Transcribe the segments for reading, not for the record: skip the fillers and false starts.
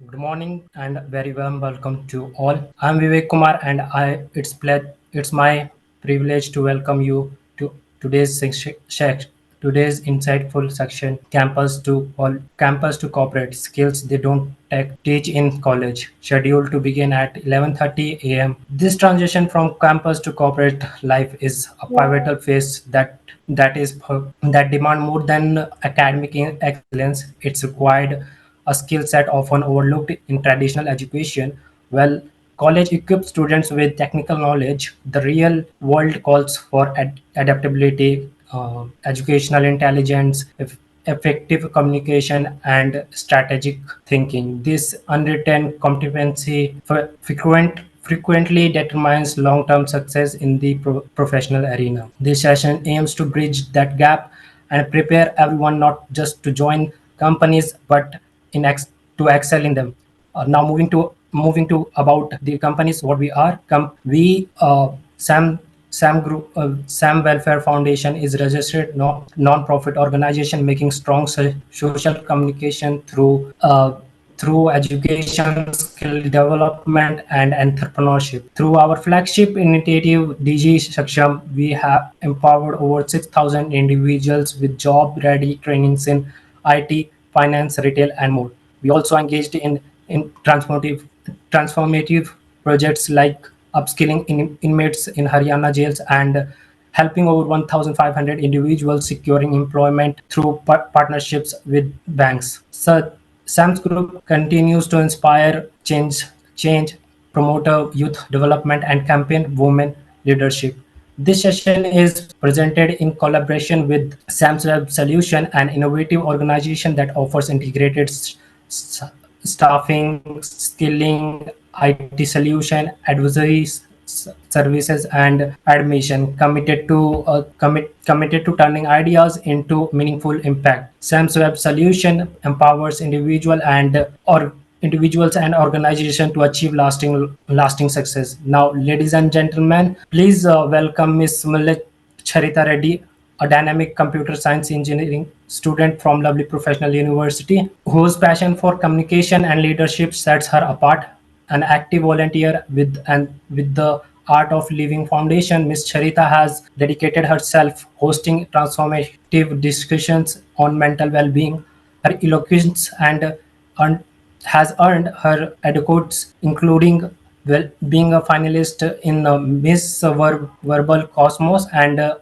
Good morning and very warm welcome to all. I'm Vivek Kumar and it's my privilege to welcome you to today's today's insightful section campus to corporate skills they don't teach in college, scheduled to begin at 11:30 a.m. This transition from campus to corporate life is a pivotal phase that demand more than academic excellence. It's required a skill set often overlooked in traditional education. Well, college equips students with technical knowledge. The real world calls for adaptability, educational intelligence, effective communication, and strategic thinking. This unwritten competency frequently determines long-term success in the professional arena. This session aims to bridge that gap and prepare everyone not just to join companies but to excel in them. Now moving to about the companies, what we are. We Sam Welfare Foundation is registered non-profit organization making strong social communication through education, skill development, and entrepreneurship. Through our flagship initiative, DG Saksham, we have empowered over 6,000 individuals with job-ready trainings in IT, finance, retail, and more. We also engaged in transformative projects like upskilling inmates in Haryana jails and helping over 1,500 individuals securing employment through partnerships with banks. So, SAMS Group continues to inspire change, promote youth development, and campaign women leadership. This session is presented in collaboration with SAMS Web Solution, an innovative organization that offers integrated staffing, skilling, IT solution, advisory services, and admission committed to turning ideas into meaningful impact. SAM's web solution empowers individuals and organizations to achieve lasting success. Now, ladies and gentlemen, please welcome Miss Mule Charitha Reddy, a dynamic computer science engineering student from Lovely Professional University, whose passion for communication and leadership sets her apart. An active volunteer with the Art of Living Foundation, Ms. Charitha has dedicated herself hosting transformative discussions on mental well-being. Her eloquence and earned, has earned her accolades, including being a finalist in Miss Verbal Cosmos and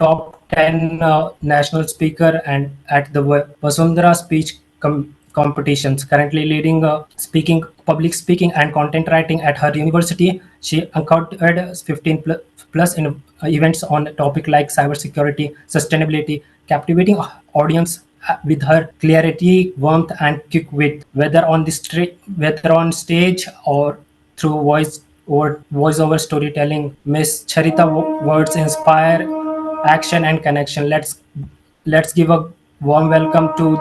top 10 national speaker and at the Vasundhara speech competitions. Currently leading public speaking and content writing at her university. She encountered 15 plus in events on a topic like cybersecurity, sustainability, captivating audience with her clarity, warmth, and quick wit, whether on stage or through voiceover storytelling. Miss Charita words inspire action and connection. Let's give a warm welcome to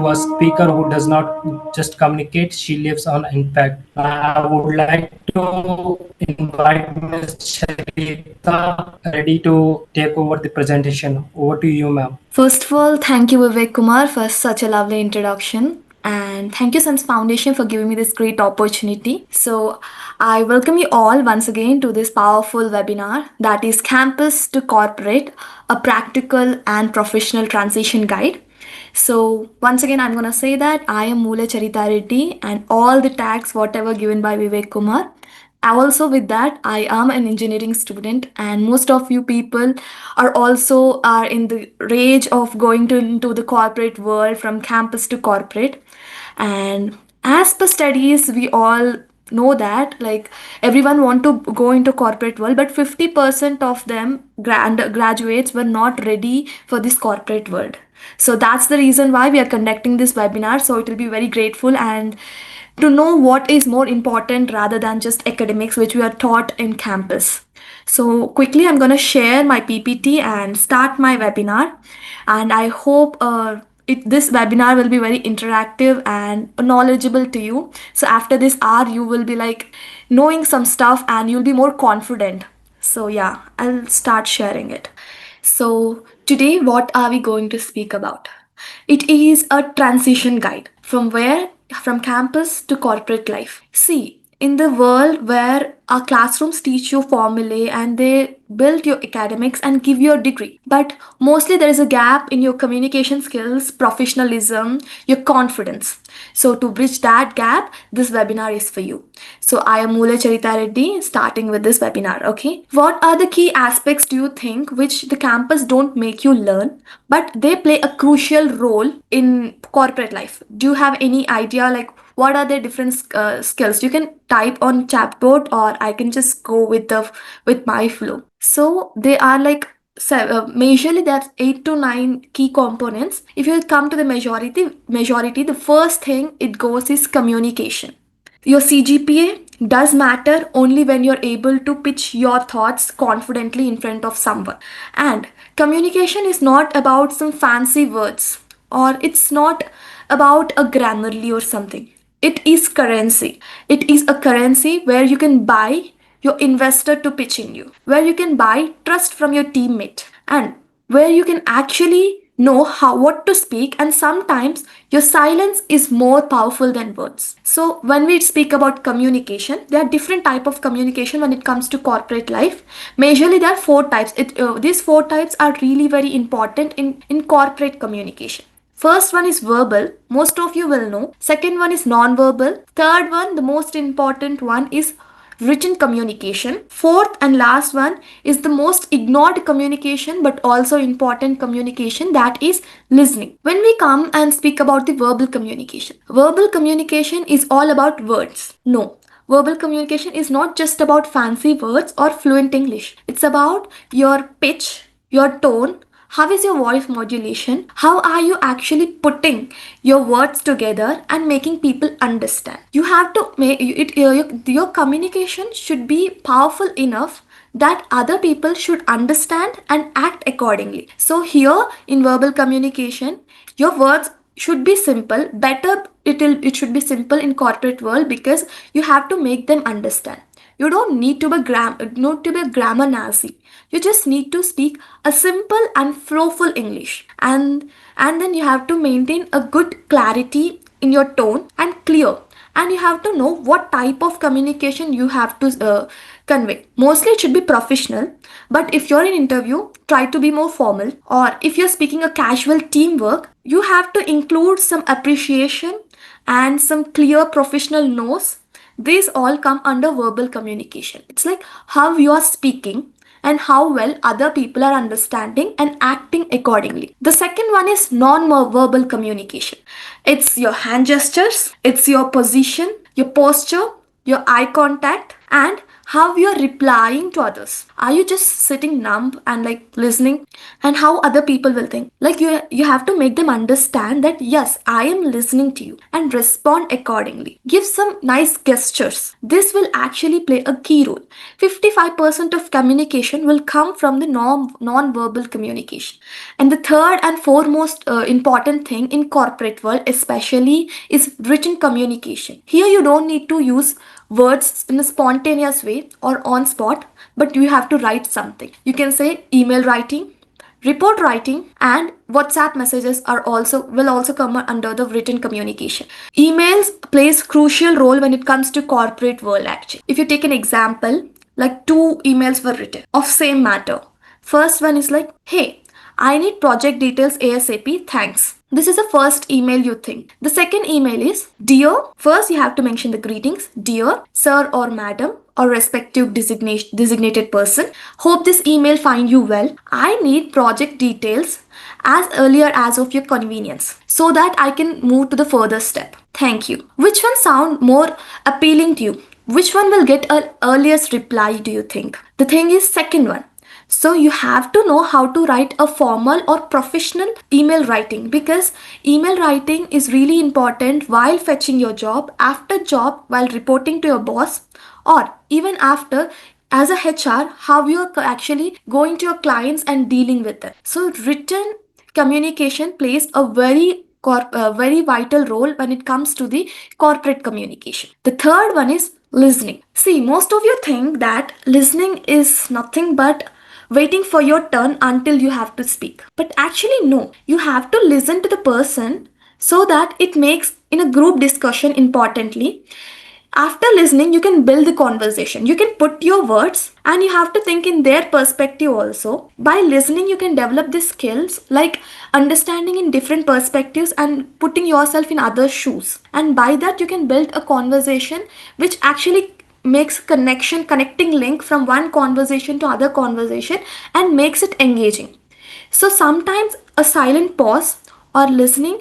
a speaker who does not just communicate; she lives on impact. I would like to invite Miss Charita ready to take over the presentation. Over to you, ma'am. First of all, thank you, Vivek Kumar, for such a lovely introduction. And thank you, SEMS Foundation, for giving me this great opportunity. So, I welcome you all once again to this powerful webinar that is Campus to Corporate, a practical and professional transition guide. So, once again, I'm going to say that I am Mule Charitha Reddy and all the tags, whatever given by Vivek Kumar. Also, with that, I am an engineering student, and most of you people are in the rage of going into the corporate world from campus to corporate. And as per studies, we all know that like everyone want to go into corporate world, but 50% of them graduates were not ready for this corporate world. So that's the reason why we are conducting this webinar. So it will be very grateful and to know what is more important rather than just academics which we are taught in campus. So quickly I'm going to share my PPT and start my webinar, and I hope this webinar will be very interactive and knowledgeable to you. So after this hour you will be like knowing some stuff and you'll be more confident. So yeah, I'll start sharing it. So today what are we going to speak about? It is a transition guide from where? From campus to corporate life. See, in the world where our classrooms teach you formulae and they build your academics and give you a degree, but mostly there is a gap in your communication skills, professionalism, your confidence. So to bridge that gap, this webinar is for you. So I am Mule Charitha Reddy, starting with this webinar. Okay, what are the key aspects do you think which the campus don't make you learn, but they play a crucial role in corporate life? Do you have any idea, like what are the different skills? You can type on chatbot, or I can just go with my flow. So they are like majorly that's 8 to 9 key components. If you come to the majority, the first thing it goes is communication. Your CGPA does matter only when you're able to pitch your thoughts confidently in front of someone. And communication is not about some fancy words, or it's not about a grammarly or something. It is currency. It is a currency where you can buy your investor to pitching you, where you can buy trust from your teammate, and where you can actually know how what to speak, and sometimes your silence is more powerful than words. So when we speak about communication, there are different type of communication when it comes to corporate life. Majorly there are four types. These four types are really very important in corporate communication. First one is verbal, most of you will know. Second one is non-verbal. Third one, the most important one, is written communication. Fourth and last one is the most ignored communication but also important communication, that is listening. When we come and speak about the verbal communication is all about words. No. Verbal communication is not just about fancy words or fluent English. It's about your pitch, your tone, how is your voice modulation? How are you actually putting your words together and making people understand? You have to make it, your communication should be powerful enough that other people should understand and act accordingly. So here in verbal communication, your words should be simple. Better it should be simple in corporate world, because you have to make them understand. You don't need to be a grammar Nazi. You just need to speak a simple and flowful English, and then you have to maintain a good clarity in your tone and clear. And you have to know what type of communication you have to convey. Mostly it should be professional, but if you're in interview, try to be more formal. Or if you're speaking a casual teamwork, you have to include some appreciation and some clear professional notes. These all come under verbal communication. It's like how you are speaking and how well other people are understanding and acting accordingly. The second one is non-verbal communication. It's your hand gestures, it's your position, your posture, your eye contact, and how you're replying to others. Are you just sitting numb and like listening? And how other people will think? Like you have to make them understand that yes, I am listening to you, and respond accordingly. Give some nice gestures. This will actually play a key role. 55% of communication will come from the non-verbal communication. And the third and foremost important thing in corporate world especially is written communication. Here you don't need to use words in a spontaneous way or on spot, but you have to write something. You can say email writing, report writing, and WhatsApp messages will also come under the written communication. Emails plays crucial role when it comes to corporate world actually. If you take an example, like 2 emails were written of same matter. First one is like, hey, I need project details ASAP, thanks. This is the first email you think. The second email is, dear, first you have to mention the greetings, dear sir or madam or respective designated person. Hope this email find you well. I need project details as earlier as of your convenience so that I can move to the further step. Thank you. Which one sound more appealing to you? Which one will get an earliest reply, do you think? The thing is second one. So you have to know how to write a formal or professional email writing, because email writing is really important while fetching your job, after job, while reporting to your boss, or even after as a HR, how you're actually going to your clients and dealing with them. So written communication plays a very vital role when it comes to the corporate communication. The third one is listening. See, most of you think that listening is nothing but waiting for your turn until you have to speak. But actually, no. You have to listen to the person so that it makes in a group discussion importantly. After listening, you can build the conversation. You can put your words and you have to think in their perspective also. By listening, you can develop the skills like understanding in different perspectives and putting yourself in other shoes. And by that, you can build a conversation which actually makes connection, connecting link from one conversation to other conversation and makes it engaging. So sometimes a silent pause or listening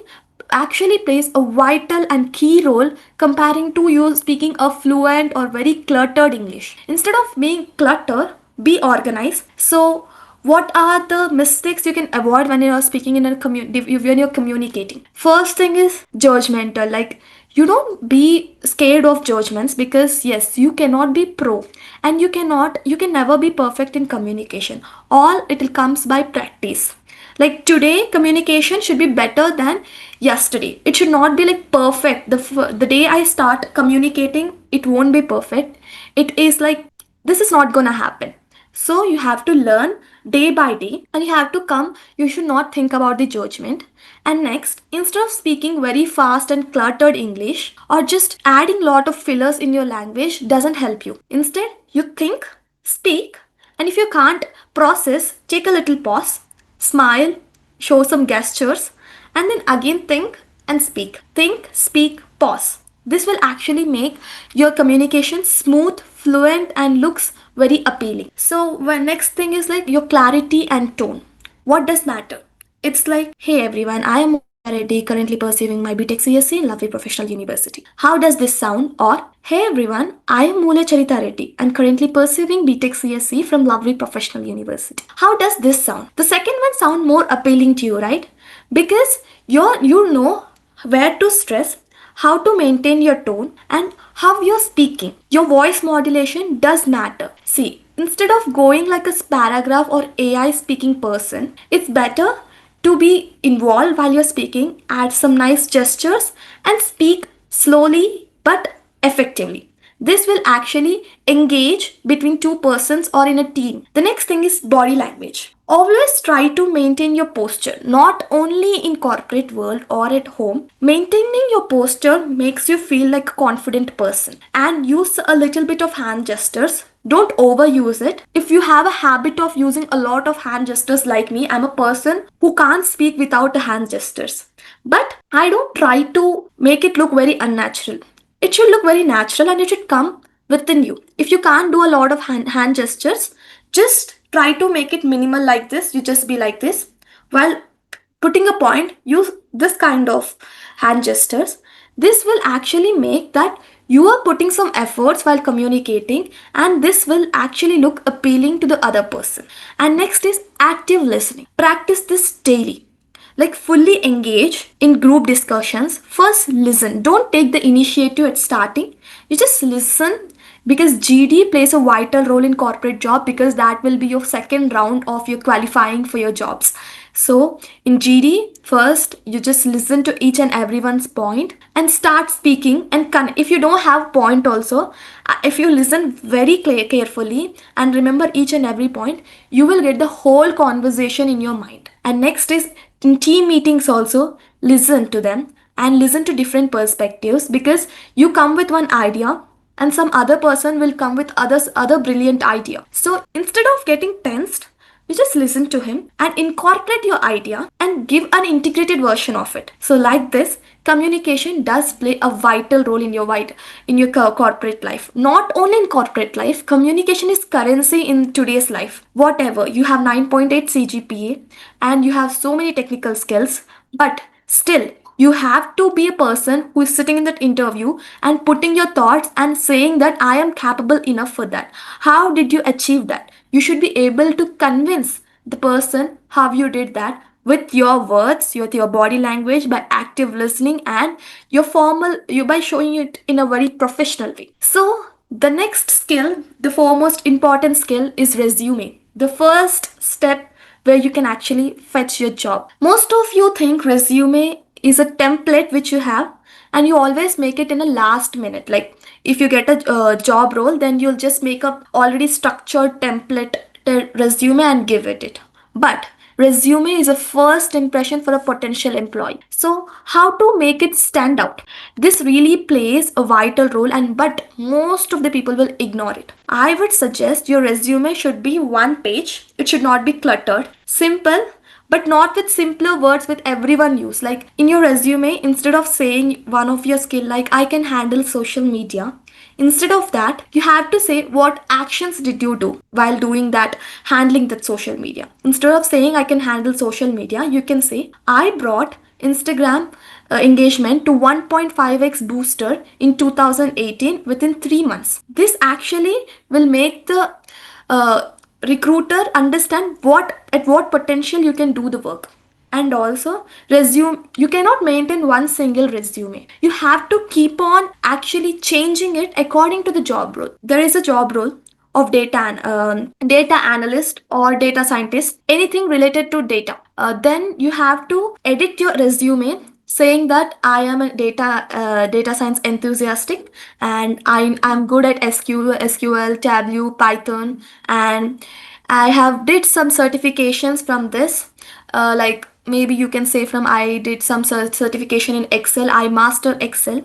actually plays a vital and key role comparing to you speaking a fluent or very cluttered English. Instead of being cluttered, be organized. So what are the mistakes you can avoid when you're speaking in a when you're communicating? First thing is judgmental. Like, you don't be scared of judgments, because yes, you cannot be pro, and you can never be perfect in communication. All it will comes by practice. Like today, communication should be better than yesterday. It should not be like perfect. The day I start communicating, it won't be perfect. It is like this is not gonna happen. So you have to learn day by day, and you have to come. You should not think about the judgment. And next, instead of speaking very fast and cluttered English or just adding lot of fillers in your language doesn't help you. Instead, you think, speak, and if you can't process, take a little pause, smile, show some gestures, and then again think and speak. Think, speak, pause. This will actually make your communication smooth, fluent, and looks very appealing. So, when next thing is like your clarity and tone. What does matter? It's like, hey everyone, I am Mule Charitha Reddy, currently pursuing my BTech CSC in Lovely Professional University. How does this sound? Or, hey everyone, I am Mule Charitha Reddy and currently pursuing BTech CSC from Lovely Professional University. How does this sound? The second one sound more appealing to you, right? Because you know where to stress, how to maintain your tone, and how you're speaking. Your voice modulation does matter. See, instead of going like a paragraph or AI speaking person, it's better to be involved while you're speaking, add some nice gestures, and speak slowly but effectively. This will actually engage between two persons or in a team. The next thing is body language. Always try to maintain your posture, not only in corporate world or at home. Maintaining your posture makes you feel like a confident person, and use a little bit of hand gestures. Don't overuse it. If you have a habit of using a lot of hand gestures like me, I'm a person who can't speak without the hand gestures. But I don't try to make it look very unnatural. It should look very natural and it should come within you. If you can't do a lot of hand gestures, just try to make it minimal like this. You just be like this. While putting a point, use this kind of hand gestures. This will actually make that you are putting some efforts while communicating, and this will actually look appealing to the other person. And next is active listening. Practice this daily, like fully engage in group discussions. First listen, don't take the initiative at starting. You just listen, because GD plays a vital role in corporate job, because that will be your second round of your qualifying for your jobs. So in GD, first you just listen to each and everyone's point and start speaking. And if you don't have point also, if you listen very carefully and remember each and every point, you will get the whole conversation in your mind. And next is in team meetings also, listen to them and listen to different perspectives, because you come with one idea and some other person will come with other brilliant idea. So instead of getting tensed, you just listen to him and incorporate your idea and give an integrated version of it. So like this, communication does play a vital role in your corporate life. Not only in corporate life, communication is currency in today's life. Whatever, you have 9.8 CGPA and you have so many technical skills, but still you have to be a person who is sitting in that interview and putting your thoughts and saying that I am capable enough for that. How did you achieve that? You should be able to convince the person how you did that with your words, with your body language, by active listening, and you by showing it in a very professional way. So the next skill, the foremost important skill, is resume. The first step where you can actually fetch your job. Most of you think resume is a template which you have and you always make it in a last minute. Like if you get a job role, then you'll just make a already structured template resume and give it. But resume is a first impression for a potential employee. So how to make it stand out? This really plays a vital role, and but most of the people will ignore it. I would suggest your resume should be one page. It should not be cluttered, simple, but not with simpler words with everyone use. Like in your resume, instead of saying one of your skill like I can handle social media, instead of that you have to say what actions did you do while doing that, handling that social media. Instead of saying I can handle social media, you can say I brought Instagram engagement to 1.5x booster in 2018 within 3 months. This actually will make the uh, recruiter understand what at what potential you can do the work. And also resume, you cannot maintain one single resume. You have to keep on actually changing it according to the job role. There is a job role of data analyst or data scientist, anything related to data. Then you have to edit your resume saying that I am a data science enthusiastic, and I'm good at SQL, Tableau, Python, and I have did some certifications from this. Like maybe you can say from I did some certification in Excel. I master Excel.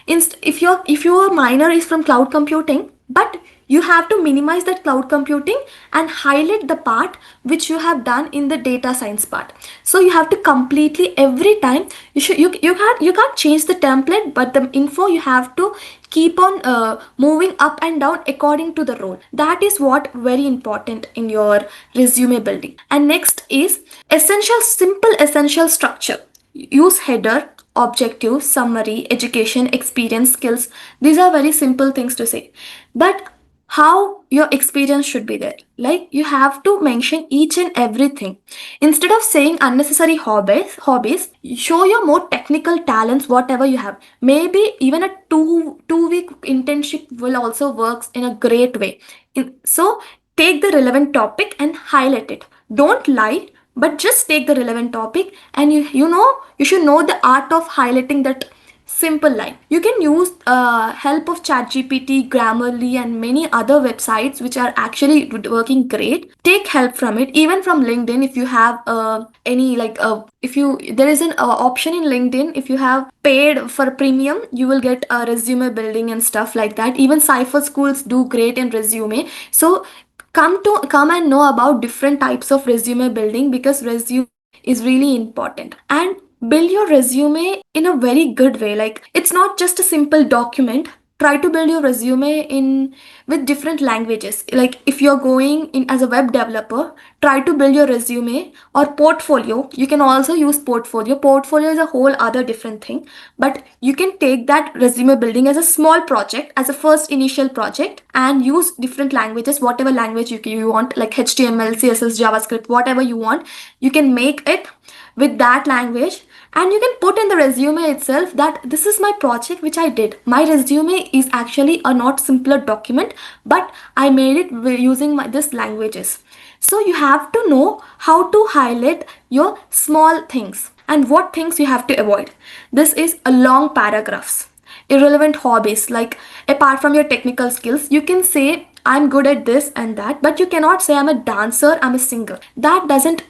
If your minor is from cloud computing, but you have to minimize that cloud computing and highlight the part which you have done in the data science part. So you have to completely every time you can't change the template, but the info you have to keep on moving up and down according to the role. That is what very important in your resume building. And next is essential structure. Use header, objective, summary, education, experience, skills. These are very simple things to say. But how your experience should be there. Like you have to mention each and everything. Instead of saying unnecessary hobbies, show your more technical talents, whatever you have. Maybe even a two week internship will also works in a great way. So take the relevant topic and highlight it. Don't lie, but just take the relevant topic, and you should know the art of highlighting that simple line. You can use help of ChatGPT, Grammarly, and many other websites which are actually working great. Take help from it, even from LinkedIn. If you have any like if you there is an option in LinkedIn, if you have paid for premium, you will get a resume building and stuff like that. Even Cypher schools do great in resume. So come and know about different types of resume building, because resume is really important. And build your resume in a very good way. Like it's not just a simple document. Try to build your resume in with different languages. Like if you're going in as a web developer, try to build your resume or portfolio. You can also use portfolio is a whole other different thing, but you can take that resume building as a small project, as a first initial project, and use different languages, whatever language you want, like HTML, CSS, JavaScript, whatever you want. You can make it with that language, and you can put in the resume itself that this is my project which I did. My resume is actually a not simpler document, but I made it using this languages. So you have to know how to highlight your small things and what things you have to avoid. This is a long paragraphs. Irrelevant hobbies, like apart from your technical skills, you can say I'm good at this and that, but you cannot say I'm a dancer, I'm a singer. That doesn't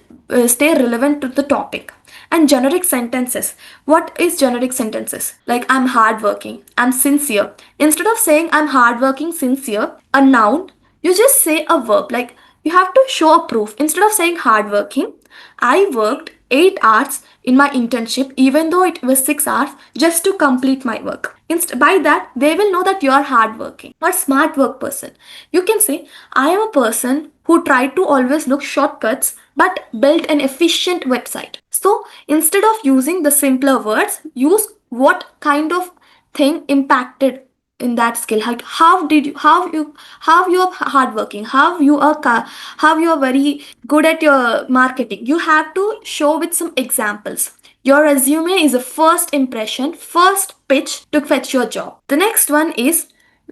stay relevant to the topic. And generic sentences. What is generic sentences? Like I'm hardworking, I'm sincere. Instead of saying I'm hardworking, sincere, a noun, you just say a verb. Like you have to show a proof. Instead of saying hardworking, I worked 8 hours in my internship, even though it was 6 hours, just to complete my work. By that, they will know that you are hardworking or smart work person. You can say, I am a person who tried to always look shortcuts but built an efficient website. So instead of using the simpler words, use what kind of thing impacted in that skill. Like how you are hardworking, how you are very good at your marketing. You have to show with some examples. Your resume is a first impression, first pitch to fetch your job. The next one is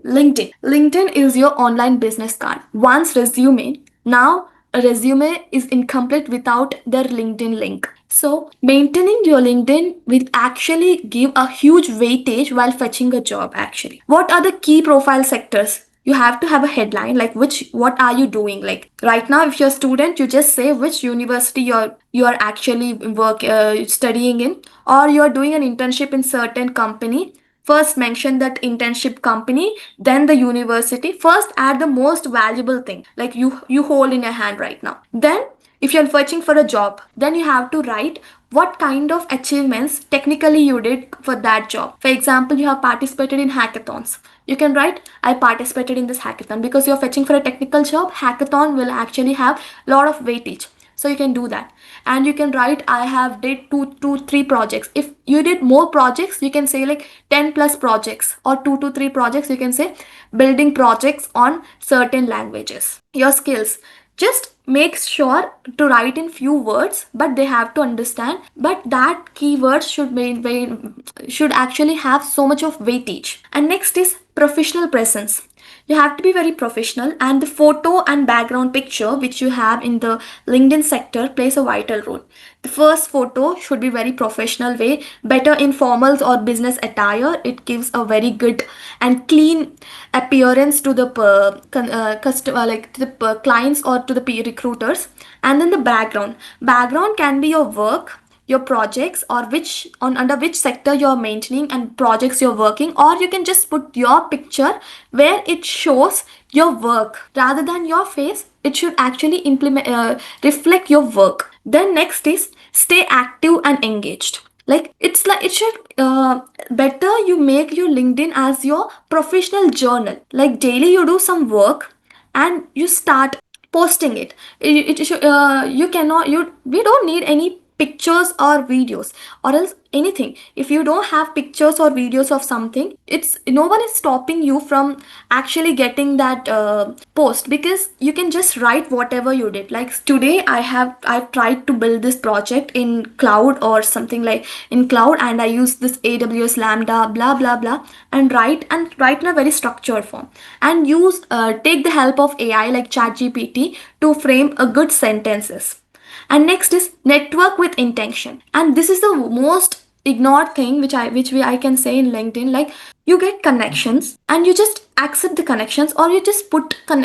LinkedIn. LinkedIn is your online business card. Once resume, now a resume is incomplete without their LinkedIn link. So, maintaining your LinkedIn will actually give a huge weightage while fetching a job. Actually, what are the key profile sectors? You have to have a headline like which what are you doing. Like right now, if you're a student, you just say which university you're actually studying in, or you're doing an internship in certain company. First mention that internship company, then the university. First add the most valuable thing like you hold in your hand right now. Then if you're searching for a job, then you have to write what kind of achievements technically you did for that job. For example, you have participated in hackathons. You can write, I participated in this hackathon, because you're fetching for a technical job. Hackathon will actually have a lot of weightage. So you can do that. And you can write, I have did three projects. If you did more projects, you can say like 10 plus projects, or 2 to 3 projects. You can say building projects on certain languages. Your skills, just make sure to write in few words, but they have to understand. But that keywords should actually have so much of weightage. And next is professional presence. You have to be very professional, and the photo and background picture which you have in the LinkedIn sector plays a vital role. The first photo should be very professional way, better in formals or business attire. It gives a very good and clean appearance to the customer, like to the clients or to the recruiters. And then the background can be your work, your projects, or which on under which sector you're maintaining and projects you're working, or you can just put your picture where it shows your work rather than your face. It should actually reflect your work. Then next is stay active and engaged. Like it's like it should better you make your LinkedIn as your professional journal. Like daily you do some work and you start posting it. It should, you cannot you we don't need any pictures or videos or else anything. If you don't have pictures or videos of something, it's no one is stopping you from actually getting that post, because you can just write whatever you did. Like today I've tried to build this project in cloud or something, like in cloud, and I use this AWS Lambda blah blah blah, and write in a very structured form, and use take the help of AI like ChatGPT to frame a good sentences. And next is network with intention. And this is the most ignored thing which I can say in LinkedIn. Like you get connections and you just accept the connections, or you just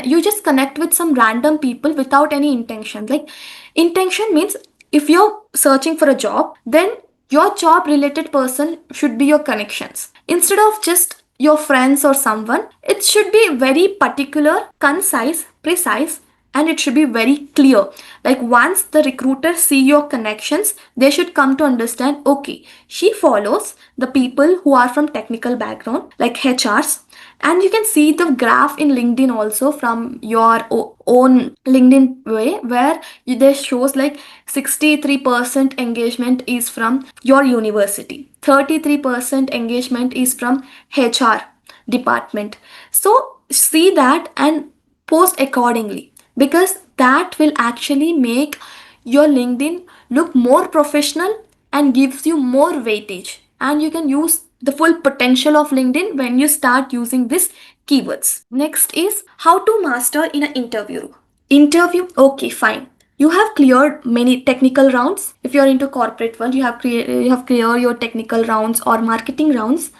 you just connect with some random people without any intention. Like intention means if you're searching for a job, then your job related person should be your connections instead of just your friends or someone. It should be very particular, concise, precise, and it should be very clear. Like once the recruiters see your connections, they should come to understand, okay, she follows the people who are from technical background like HRs. And you can see the graph in LinkedIn also from your own LinkedIn way, where there shows like 63% engagement is from your university, 33% engagement is from HR department. So see that and post accordingly, because that will actually make your LinkedIn look more professional and gives you more weightage. And you can use the full potential of LinkedIn when you start using these keywords. Next is how to master in an interview. Interview, okay, fine. You have cleared many technical rounds. If you're into corporate world, you have cleared your technical rounds or marketing rounds,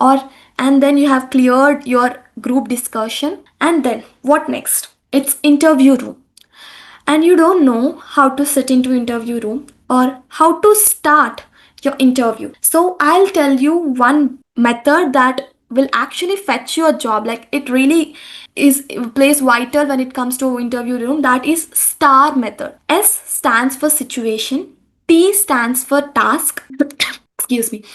or and then you have cleared your group discussion. And then what next? It's interview room, and you don't know how to sit into interview room or how to start your interview. So I'll tell you one method that will actually fetch you a job. Like it really is plays vital when it comes to interview room. That is STAR method. S stands for situation, T stands for task, excuse me,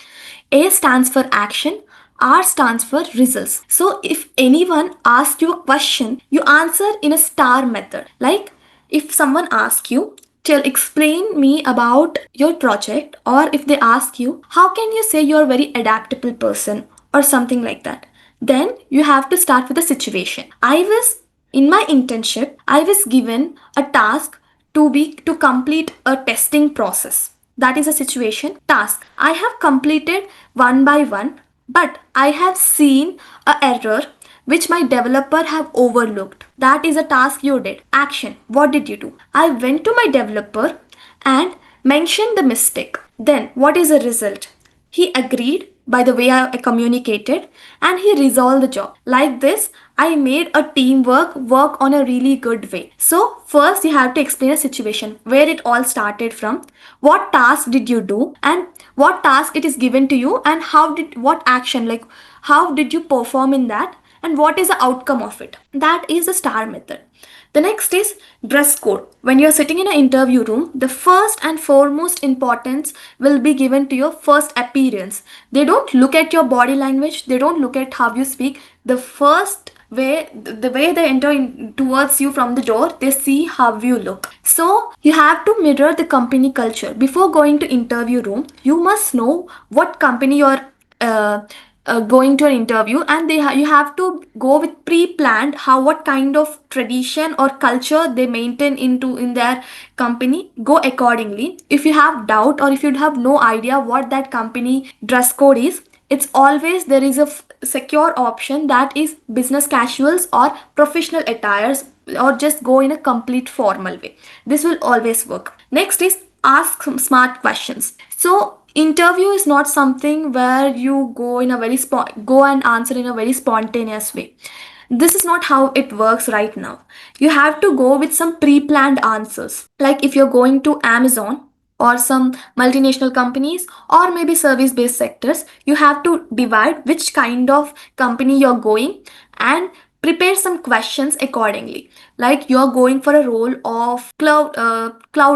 A stands for action, R stands for results. So if anyone asks you a question, you answer in a STAR method. Like if someone asks you, tell explain me about your project, or if they ask you, how can you say you're a very adaptable person or something like that, then you have to start with the situation. I was in my internship, I was given a task to complete a testing process. That is a situation. Task, I have completed one by one, but I have seen a error which my developer have overlooked. That is a task you did. Action, what did you do? I went to my developer and mentioned the mistake. Then what is the result? He agreed, by the way I communicated, and he resolved the job. Like this, I made a teamwork work on a really good way. So, first you have to explain a situation where it all started from, what task did you do, and what task it is given to you, and what action, like how did you perform in that, and what is the outcome of it. That is the STAR method. The next is dress code. When you're sitting in an interview room, the first and foremost importance will be given to your first appearance. They don't look at your body language, they don't look at how you speak. The first way, the way they enter towards you from the door, they see how you look. So you have to mirror the company culture. Before going to interview room, you must know what company you're uh, going to an interview, and you have to go with pre-planned how what kind of tradition or culture they maintain in their company. Go accordingly. If you have doubt or if you have no idea what that company dress code is, it's always there is a secure option, that is business casuals or professional attires, or just go in a complete formal way. This will always work. Next is ask some smart questions. So interview is not something where you go in a go and answer in a very spontaneous way. This is not how it works right now. You have to go with some pre-planned answers. Like if you're going to Amazon or some multinational companies or maybe service based sectors, you have to divide which kind of company you're going and prepare some questions accordingly. Like you're going for a role of cloud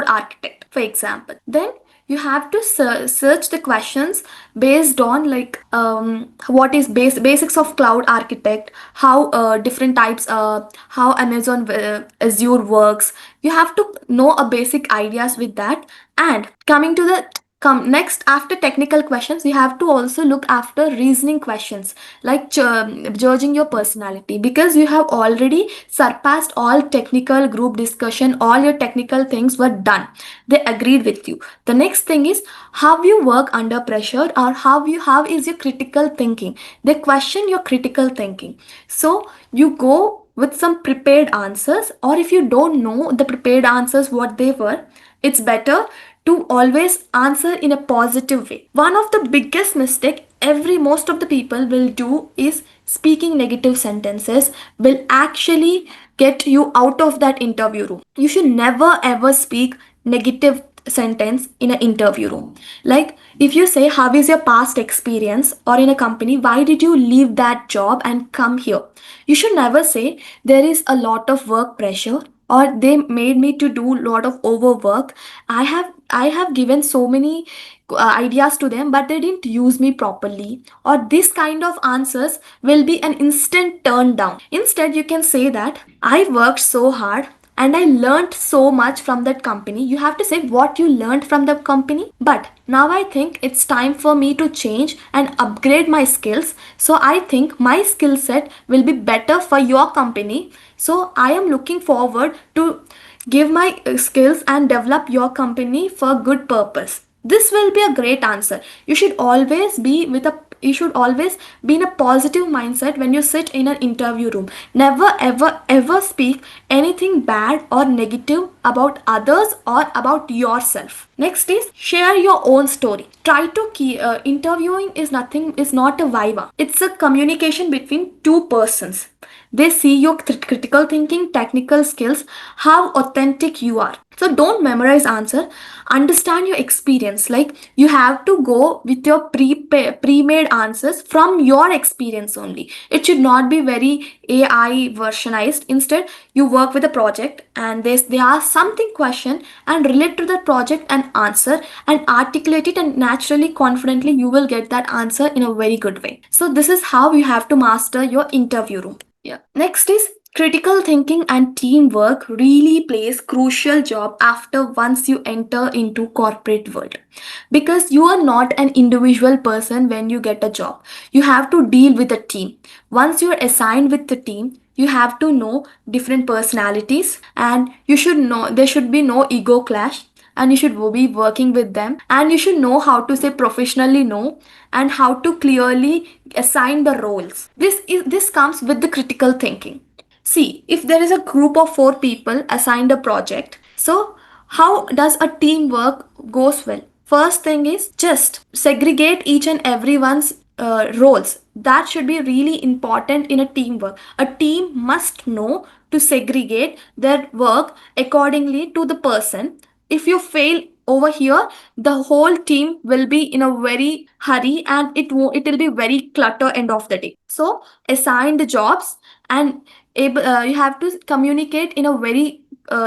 architect, for example. Then you have to search the questions based on like what is basics of cloud architect, how different types, how Amazon Azure works. You have to know a basic ideas with that. And coming to the come next, after technical questions, you have to also look after reasoning questions, like judging your personality, because you have already surpassed all technical group discussion, all your technical things were done, they agreed with you. The next thing is how you work under pressure, or how is your critical thinking. They question your critical thinking. So you go with some prepared answers, or if you don't know the prepared answers what they were, it's better to always answer in a positive way. One of the biggest mistake every most of the people will do is speaking negative sentences will actually get you out of that interview room. You should never ever speak negative sentence in an interview room. Like if you say how is your past experience, or in a company why did you leave that job and come here, you should never say there is a lot of work pressure, or they made me to do a lot of overwork. I have given so many ideas to them but they didn't use me properly, or this kind of answers will be an instant turn down. Instead you can say that I worked so hard and I learned so much from that company. You have to say what you learned from the company, but now I think it's time for me to change and upgrade my skills. So I think my skill set will be better for your company. So I am looking forward to give my skills and develop your company for good purpose. This will be a great answer. You should always be in a positive mindset when you sit in an interview room. Never ever ever speak anything bad or negative about others or about yourself. Next is share your own story. Try to keep interviewing is not a viva. It's a communication between two persons. They see your critical thinking, technical skills, how authentic you are. So don't memorize answer. Understand your experience. Like you have to go with your pre-made answers from your experience only. It should not be very AI versionized. Instead, you work with a project and they ask something question and relate to that project and answer and articulate it, and naturally, confidently, you will get that answer in a very good way. So this is how you have to master your interview room. Yeah. Next is critical thinking and teamwork really plays crucial job after once you enter into corporate world, because you are not an individual person when you get a job. You have to deal with a team. Once you are assigned with the team, you have to know different personalities, and you should know there should be no ego clash, and you should be working with them, and you should know how to say professionally no, and how to clearly assign the roles. This comes with the critical thinking. See, if there is a group of 4 people assigned a project, so how does a teamwork goes well? First thing is just segregate each and everyone's roles that should be really important in a teamwork. A team must know to segregate their work accordingly to the person. If you fail over here, the whole team will be in a very hurry, and it will be very clutter end of the day. So assign the jobs, and you have to communicate in a very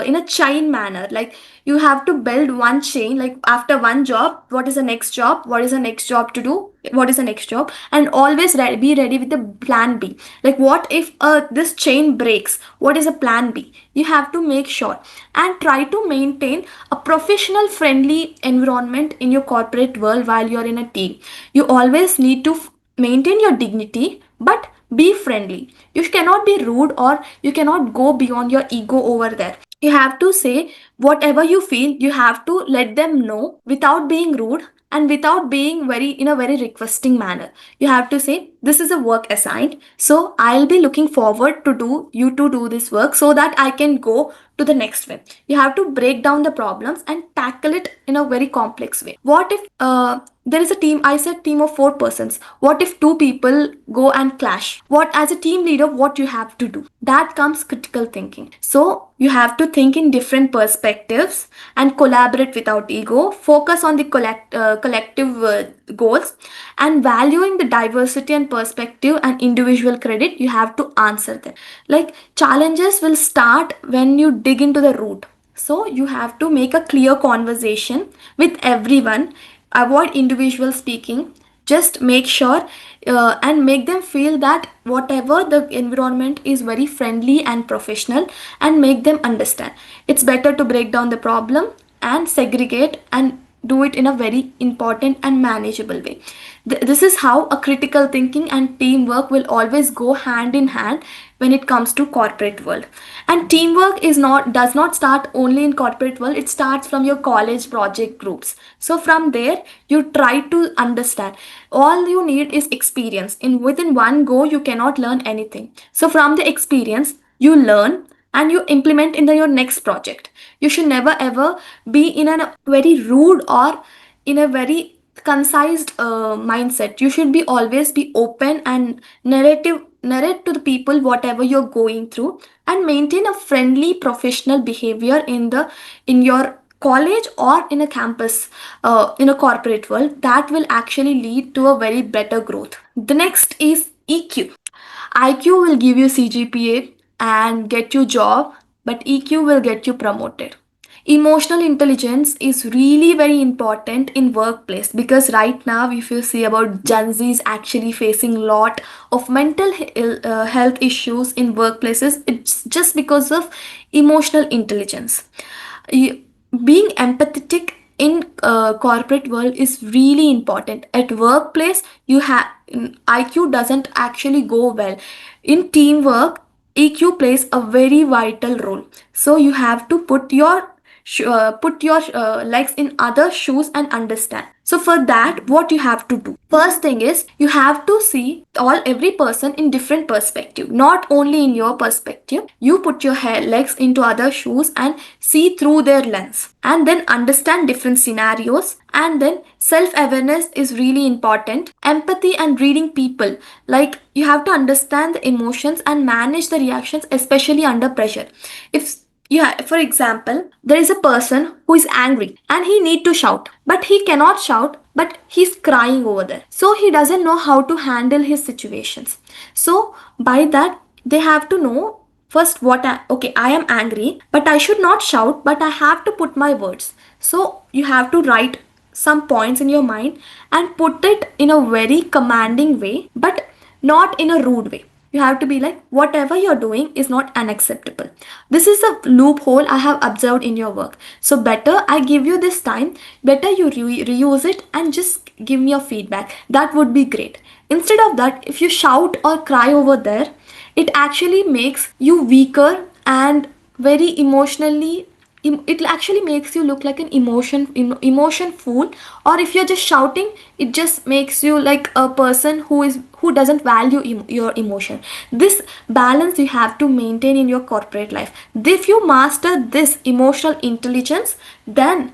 in a chain manner. Like, you have to build one chain. Like, after one job, what is the next job, what is the next job to do, what is the next job, and always be ready with the plan B. Like, what if this chain breaks, what is a plan B? You have to make sure and try to maintain a professional friendly environment in your corporate world while you're in a team. You always need to maintain your dignity, but be friendly. You cannot be rude, or you cannot go beyond your ego over there. You have to say whatever you feel. You have to let them know without being rude and without being very in a very requesting manner. You have to say, this is a work assigned, so I'll be looking forward to do this work so that I can go to the next one. You have to break down the problems and tackle it in a very complex way. What if there is a team, I said team of 4 persons. What if 2 people go and clash? What, as a team leader, what you have to do? That comes critical thinking. So you have to think in different perspectives and collaborate without ego. Focus on the collective goals, and valuing the diversity and perspective and individual credit. You have to answer them. Like, challenges will start when you dig into the root. So you have to make a clear conversation with everyone. Avoid individual speaking. Just make sure and make them feel that whatever the environment is very friendly and professional, and make them understand. It's better to break down the problem and segregate and do it in a very important and manageable way. This is how a critical thinking and teamwork will always go hand in hand when it comes to corporate world. And teamwork is not does not start only in corporate world. It starts from your college project groups. So from there, you try to understand. All you need is experience. In within one go, you cannot learn anything. So from the experience, you learn and you implement in your next project. You should never ever be in a very rude or in a very concise mindset. You should be always be open and narrate to the people whatever you're going through, and maintain a friendly professional behavior in your college or in a campus, in a corporate world. That will actually lead to a very better growth. The next is EQ. IQ will give you CGPA and get you job, but EQ will get you promoted. Emotional intelligence is really very important in workplace, because right now, if you see about Gen Z is actually facing lot of mental health issues in workplaces. It's just because of emotional intelligence. Y- Being empathetic in corporate world is really important. At workplace, you have IQ doesn't actually go well. In teamwork, EQ plays a very vital role. So you have to put your legs in other shoes and understand. So for that, what you have to do, first thing is, you have to see every person in different perspective, not only in your perspective. You put your legs into other shoes and see through their lens, and then understand different scenarios. And then self awareness is really important. Empathy and reading people. Like, you have to understand the emotions and manage the reactions, especially under pressure. If Yeah, for example, there is a person who is angry and he need to shout, but he cannot shout, but he's crying over there. So he doesn't know how to handle his situations. So by that, they have to know first okay, I am angry, but I should not shout, but I have to put my words. So you have to write some points in your mind and put it in a very commanding way, but not in a rude way. You have to be like, whatever you're doing is not unacceptable. This is a loophole I have observed in your work. So better I give you this time, better you reuse it and just give me your feedback. That would be great. Instead of that, if you shout or cry over there, it actually makes you weaker and very emotionally. It actually makes you look like an emotion fool. Or if you're just shouting, it just makes you like a person who doesn't value your emotion. This balance you have to maintain in your corporate life. If you master this emotional intelligence, then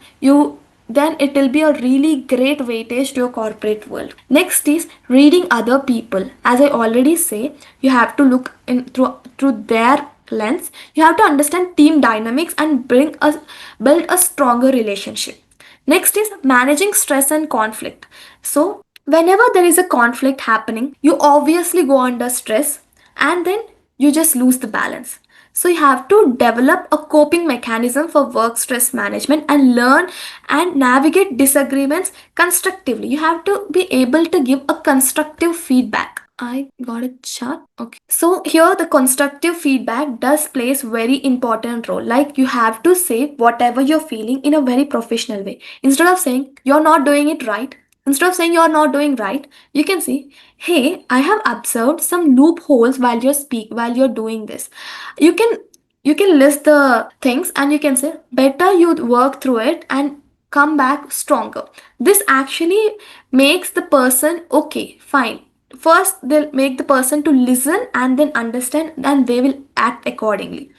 then it will be a really great weightage to your corporate world. Next is reading other people. As I already say, you have to look in through their lens. You have to understand team dynamics and build a stronger relationship. Next is managing stress and conflict. So, whenever there is a conflict happening, you obviously go under stress and then you just lose the balance. So, you have to develop a coping mechanism for work stress management and learn and navigate disagreements constructively. You have to be able to give a constructive feedback. I got a chat. Okay. So here the constructive feedback does plays very important role. Like you have to say whatever you're feeling in a very professional way. Instead of saying you're not doing it right, instead of saying you're not doing right, you can say, "Hey, I have observed some loopholes while you're doing this." You can list the things and you can say better you work through it and come back stronger. This actually makes the person okay, fine. First they'll make the person to listen and then understand and they will act accordingly.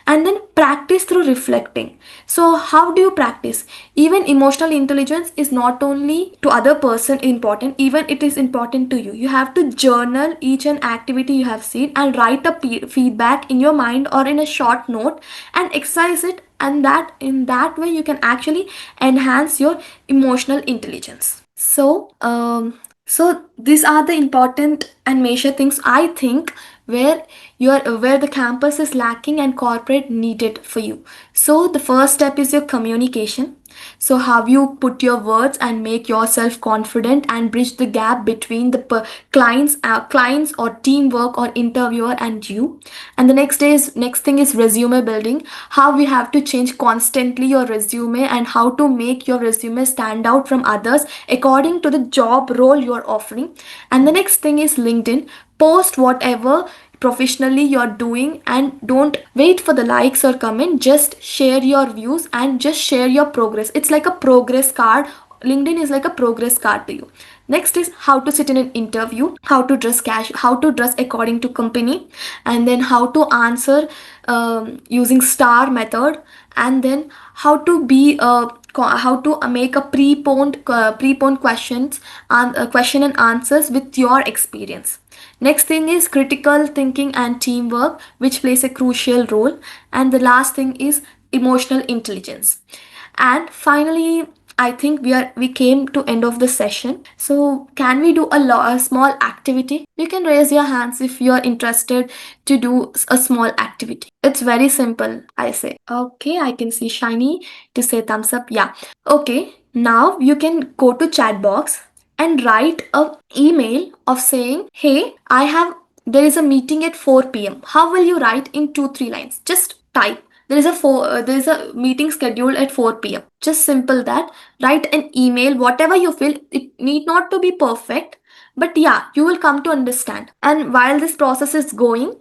And then practice through reflecting. So how do you practice? Even emotional intelligence is not only to other person important, even it is important to you. You have to journal each and activity you have seen and write a feedback in your mind or in a short note and exercise it, and that in that way you can actually enhance your emotional intelligence. So these are the important and major things I think where where the campus is lacking and corporate needed for you. So the first step is your communication. So how you put your words and make yourself confident and bridge the gap between the clients or teamwork or interviewer and you. And the next thing is resume building. How we have to change constantly your resume and how to make your resume stand out from others according to the job role you are offering. And the next thing is LinkedIn. Post whatever professionally you're doing and don't wait for the likes or comment. Just share your views and just share your progress. It's like a progress card. LinkedIn is like a progress card to you. Next is how to sit in an interview, how to dress how to dress according to company, and then how to answer using star method, and then how to be how to make a preponed questions and question and answers with your experience. Next thing is critical thinking and teamwork, which plays a crucial role. And the last thing is emotional intelligence. And finally, I think we came to end of the session. So can we do a small activity? You can raise your hands if you are interested to do a small activity. It's very simple, I say. Okay, I can see Shiny to say thumbs up. Yeah. Okay, now you can go to chat box and write a email of saying, "Hey, I have there is a meeting at 4 p.m. How will you write in 2 3 lines? Just type there is a meeting scheduled at 4 p.m. Just simple that. Write an email, whatever you feel. It need not to be perfect, but yeah, you will come to understand. And while this process is going,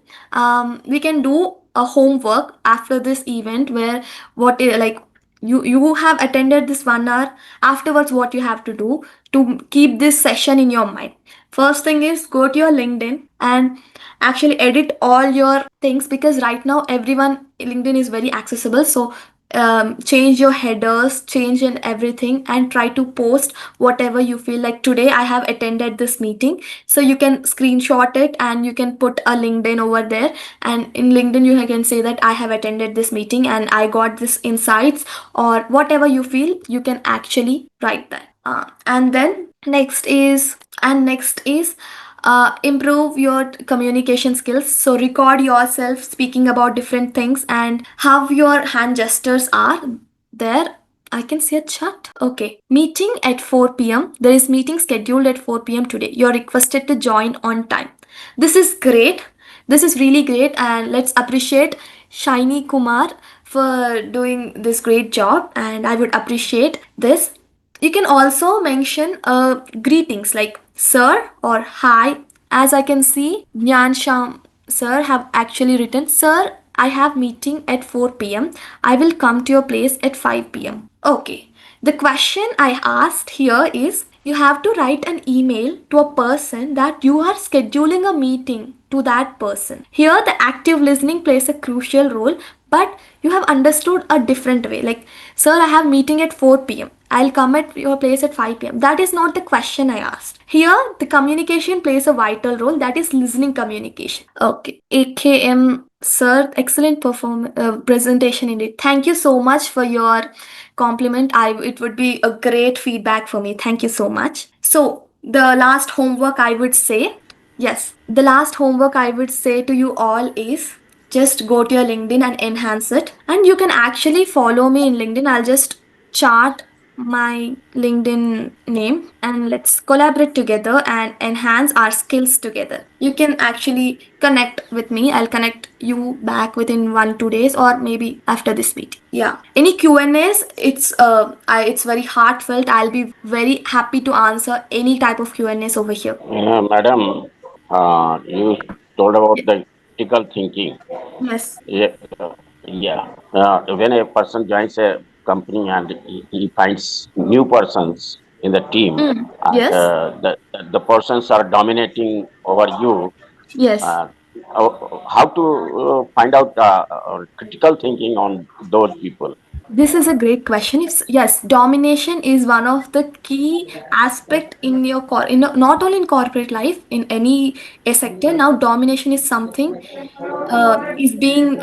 we can do a homework after this event where like you have attended this 1 hour. Afterwards, what you have to do to keep this session in your mind. First thing is go to your LinkedIn and actually edit all your things, because right now everyone LinkedIn is very accessible. So change your headers, change in everything, and try to post whatever you feel like. Today I have attended this meeting, so you can screenshot it and you can put a LinkedIn over there, and in LinkedIn you can say that I have attended this meeting and I got this insights, or whatever you feel you can actually write that. And then next is improve your communication skills. So record yourself speaking about different things and how your hand gestures are there. I can see a chat. Okay. Meeting at 4 p.m. There is meeting scheduled at 4 p.m. today. You're requested to join on time. This is great. This is really great, and let's appreciate Shiny Kumar for doing this great job, and I would appreciate this. You can also mention greetings like sir or hi. As I can see, Nyan Sham sir have actually written, "Sir, I have meeting at 4 p.m. I will come to your place at 5 p.m." Okay. The question I asked here is you have to write an email to a person that you are scheduling a meeting to that person. Here, the active listening plays a crucial role, but you have understood a different way. Like, "Sir, I have meeting at 4 p.m. I'll come at your place at 5 p.m. That is not the question I asked. Here, the communication plays a vital role, that is listening communication. Okay, 8 km, sir. Excellent presentation indeed. Thank you so much for your compliment. It would be a great feedback for me. Thank you so much. So, the last homework I would say, yes, the last homework I would say to you all is just go to your LinkedIn and enhance it. And you can actually follow me in LinkedIn. I'll just chart my LinkedIn name and let's collaborate together and enhance our skills together. You can actually connect with me. I'll connect you back within 1 2 days or maybe after this meeting. Yeah. Any Q&As? It's very heartfelt. I'll be very happy to answer any type of Q&As over here. Madam, you told about the critical thinking. Yes. Yeah, yeah. When a person joins a company and he finds new persons in the team, Mm. and Yes. the persons are dominating over you, Yes. uh, how to find out critical thinking on those people? This is a great question. Yes, domination is one of the key aspect in your not only in corporate life, in any a sector. Now, domination is something is being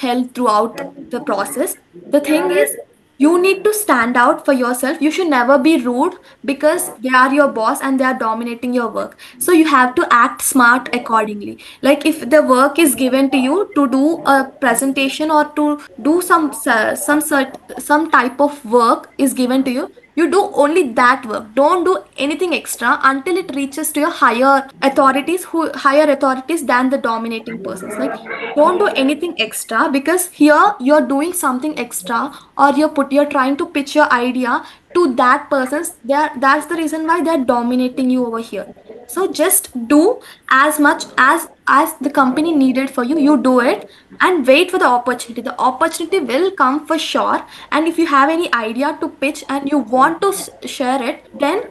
held throughout the process. The thing is, you need to stand out for yourself. You should never be rude because they are your boss and they are dominating your work. So you have to act smart accordingly. Like if the work is given to you to do a presentation or to do some type of work is given to you, you do only that work. Don't do anything extra until it reaches to your higher authorities than the dominating persons. Like don't do anything extra because here you're doing something extra or you're trying to pitch your idea to that person's there. That's the reason why they're dominating you over here. So just do as much as the company needed for you. You do it and wait for the opportunity. The opportunity will come for sure. And if you have any idea to pitch and you want to share it, then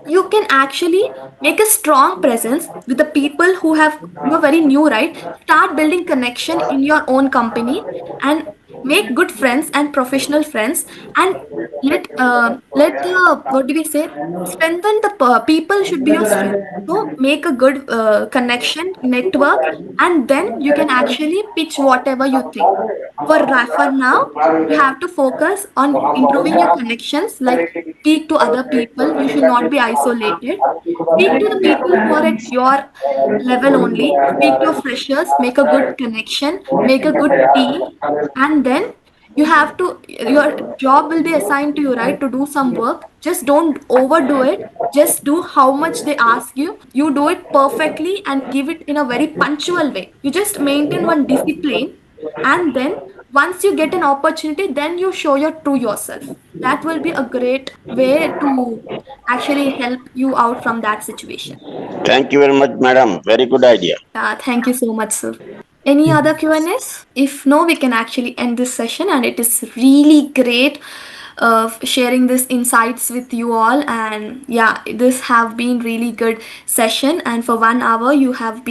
you can actually make a strong presence with the people you're very new, right? Start building connection in your own company and make good friends and professional friends and let the what do we say, strengthen the people should be your strength. So make a good connection network and then you can actually pitch whatever you think. For now, you have to focus on improving your connections, like speak to other people. You should not be isolated. Speak to the people who are at your level only. Speak to freshers, make a good connection, make a good team, and then your job will be assigned to you, right? To do some work. Just don't overdo it. Just do how much they ask you. You do it perfectly and give it in a very punctual way. You just maintain one discipline and then once you get an opportunity then you show your true yourself. That will be a great way to actually help you out from that situation. Thank you very much, madam. Very good idea. Thank you so much, sir. Any other Q&As? If no, we can actually end this session. And it is really great sharing this insights with you all. And yeah, this have been really good session. And for 1 hour, you have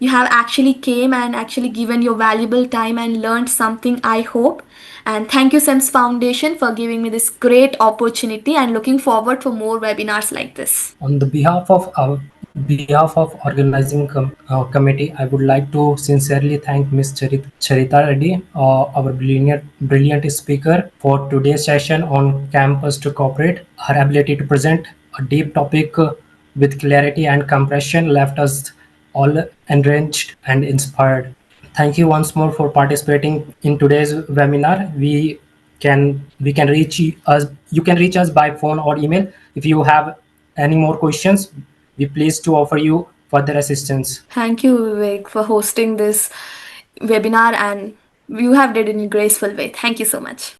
actually came and actually given your valuable time and learned something, I hope. And thank you, SEMS Foundation, for giving me this great opportunity and looking forward for more webinars like this. On the behalf of organizing committee, I would like to sincerely thank Ms. Charitha Reddy, our brilliant speaker for today's session on campus to corporate. Her ability to present a deep topic with clarity and compression left us all enriched and inspired. Thank you once more for participating in today's webinar. We can reach us. You can reach us by phone or email. If you have any more questions, we pleased to offer you further assistance. Thank you, Vivek, for hosting this webinar and you have did it in a graceful way. Thank you so much.